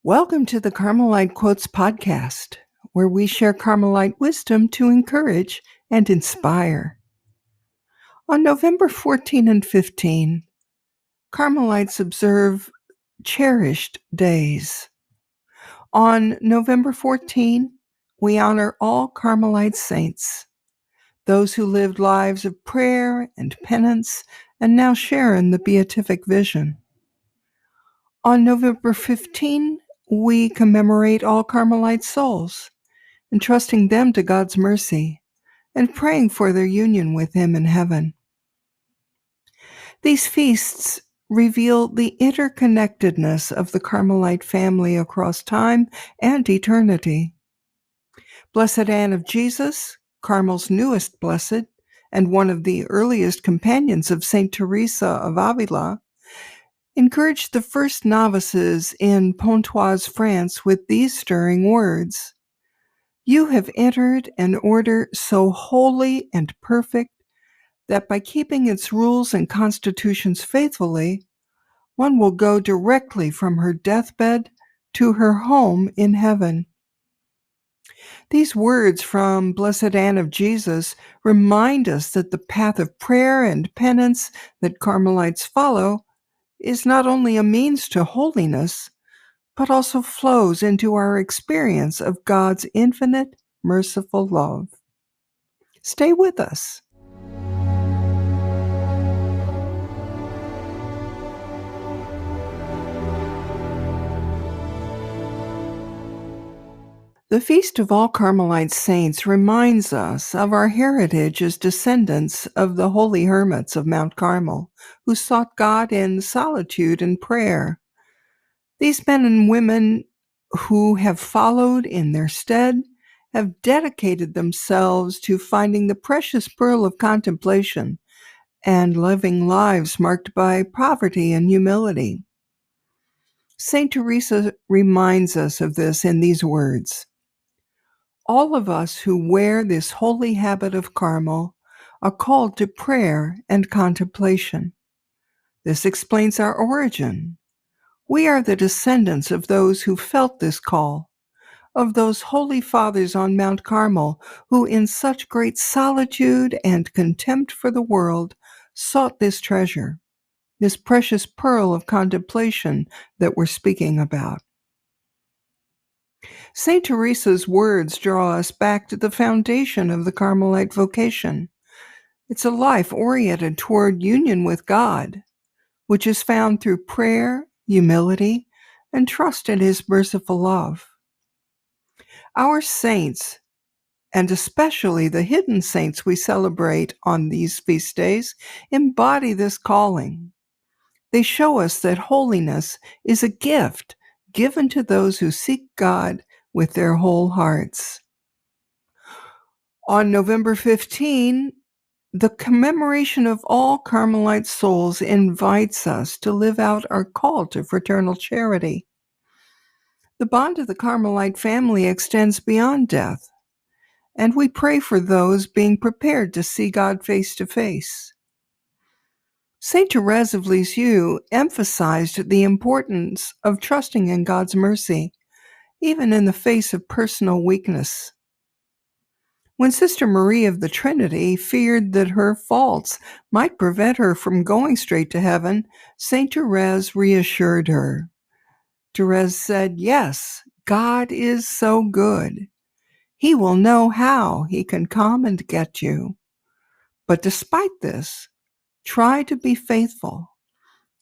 Welcome to the Carmelite Quotes podcast, where we share Carmelite wisdom to encourage and inspire. On November 14 and 15, Carmelites observe cherished days. On November 14, we honor all Carmelite saints, those who lived lives of prayer and penance and now share in the beatific vision. On November 15, we commemorate all Carmelite souls, entrusting them to God's mercy and praying for their union with Him in heaven. These feasts reveal the interconnectedness of the Carmelite family across time and eternity. Blessed Anne of Jesus, Carmel's newest blessed, and one of the earliest companions of Saint Teresa of Avila, encouraged the first novices in Pontoise, France, with these stirring words: "You have entered an order so holy and perfect that by keeping its rules and constitutions faithfully, one will go directly from her deathbed to her home in heaven." These words from Blessed Anne of Jesus remind us that the path of prayer and penance that Carmelites follow is not only a means to holiness, but also flows into our experience of God's infinite, merciful love. Stay with us. The Feast of All Carmelite Saints reminds us of our heritage as descendants of the holy hermits of Mount Carmel, who sought God in solitude and prayer. These men and women who have followed in their stead have dedicated themselves to finding the precious pearl of contemplation and living lives marked by poverty and humility. Saint Teresa reminds us of this in these words: "All of us who wear this holy habit of Carmel are called to prayer and contemplation. This explains our origin. We are the descendants of those who felt this call, of those holy fathers on Mount Carmel who in such great solitude and contempt for the world sought this treasure, this precious pearl of contemplation that we're speaking about." Saint Teresa's words draw us back to the foundation of the Carmelite vocation. It's a life oriented toward union with God, which is found through prayer, humility, and trust in His merciful love. Our saints, and especially the hidden saints we celebrate on these feast days, embody this calling. They show us that holiness is a gift given to those who seek God with their whole hearts. On November 15, the commemoration of all Carmelite souls invites us to live out our call to fraternal charity. The bond of the Carmelite family extends beyond death, and we pray for those being prepared to see God face to face. Saint Therese of Lisieux emphasized the importance of trusting in God's mercy, even in the face of personal weakness. When Sister Marie of the Trinity feared that her faults might prevent her from going straight to heaven, Saint Therese reassured her. Therese said, "Yes, God is so good. He will know how He can come and get you. But despite this, try to be faithful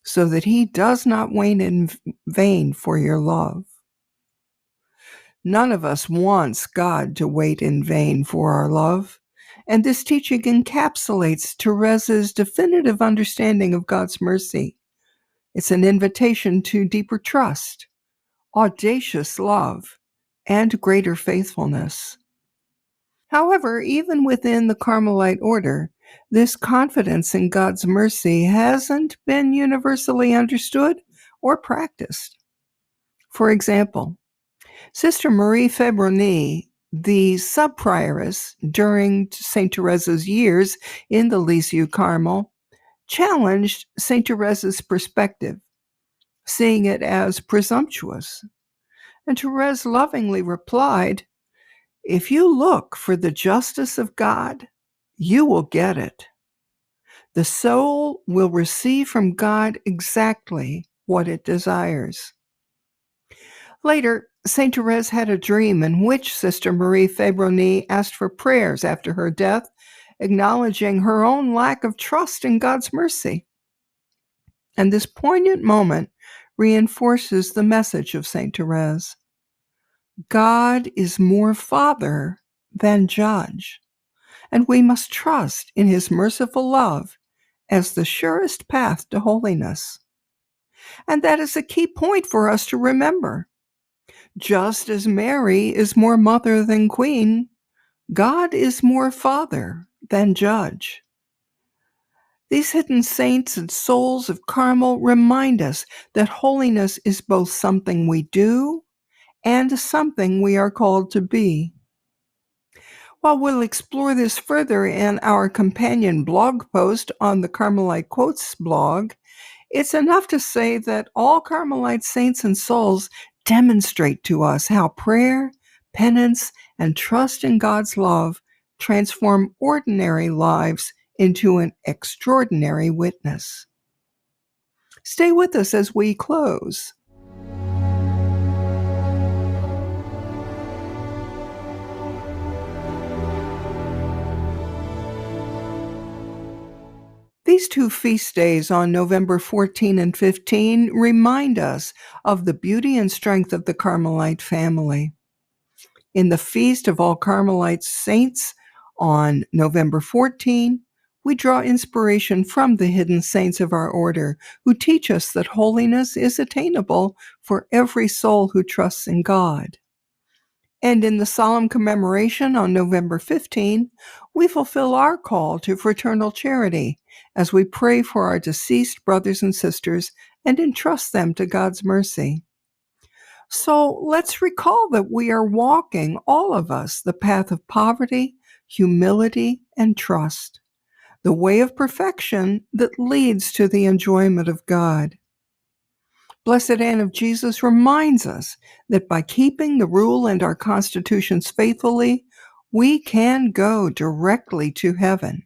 so that He does not wait in vain for your love." None of us wants God to wait in vain for our love, and this teaching encapsulates Therese's definitive understanding of God's mercy. It's an invitation to deeper trust, audacious love, and greater faithfulness. However, even within the Carmelite order, this confidence in God's mercy hasn't been universally understood or practiced. For example, Sister Marie Fébroni, the sub-prioress during St. Teresa's years in the Lisieux Carmel, challenged St. Teresa's perspective, seeing it as presumptuous. And Therese lovingly replied, "If you look for the justice of God, you will get it. The soul will receive from God exactly what it desires." Later, St. Therese had a dream in which Sister Marie Fébroni asked for prayers after her death, acknowledging her own lack of trust in God's mercy. And this poignant moment reinforces the message of St. Therese. God is more Father than Judge, and we must trust in His merciful love as the surest path to holiness. And that is a key point for us to remember. Just as Mary is more mother than queen, God is more Father than Judge. These hidden saints and souls of Carmel remind us that holiness is both something we do and something we are called to be. While we'll explore this further in our companion blog post on the Carmelite Quotes blog, it's enough to say that all Carmelite saints and souls demonstrate to us how prayer, penance, and trust in God's love transform ordinary lives into an extraordinary witness. Stay with us as we close. These two feast days on November 14 and 15 remind us of the beauty and strength of the Carmelite family. In the Feast of All Carmelite Saints on November 14, we draw inspiration from the hidden saints of our order who teach us that holiness is attainable for every soul who trusts in God. And in the solemn commemoration on November 15, we fulfill our call to fraternal charity as we pray for our deceased brothers and sisters and entrust them to God's mercy. So let's recall that we are walking, all of us, the path of poverty, humility, and trust, the way of perfection that leads to the enjoyment of God. Blessed Anne of Jesus reminds us that by keeping the rule and our constitutions faithfully, we can go directly to heaven.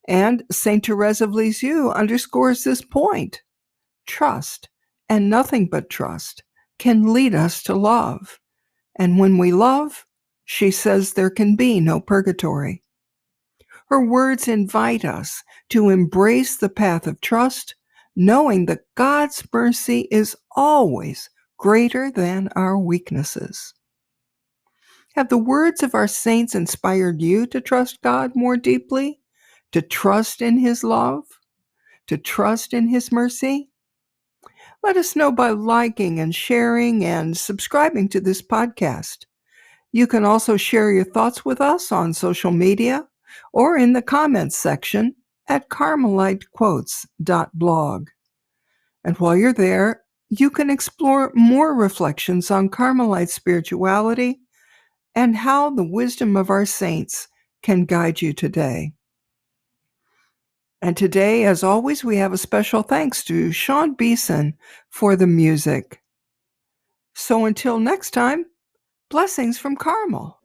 And St. Therese of Lisieux underscores this point. Trust, and nothing but trust, can lead us to love. And when we love, she says there can be no purgatory. Her words invite us to embrace the path of trust, knowing that God's mercy is always greater than our weaknesses. Have the words of our saints inspired you to trust God more deeply, to trust in His love, to trust in His mercy? Let us know by liking and sharing and subscribing to this podcast. You can also share your thoughts with us on social media or in the comments section at carmelitequotes.blog. And while you're there, you can explore more reflections on Carmelite spirituality and how the wisdom of our saints can guide you today. And today, as always, we have a special thanks to Sean Beeson for the music. So until next time, blessings from Carmel.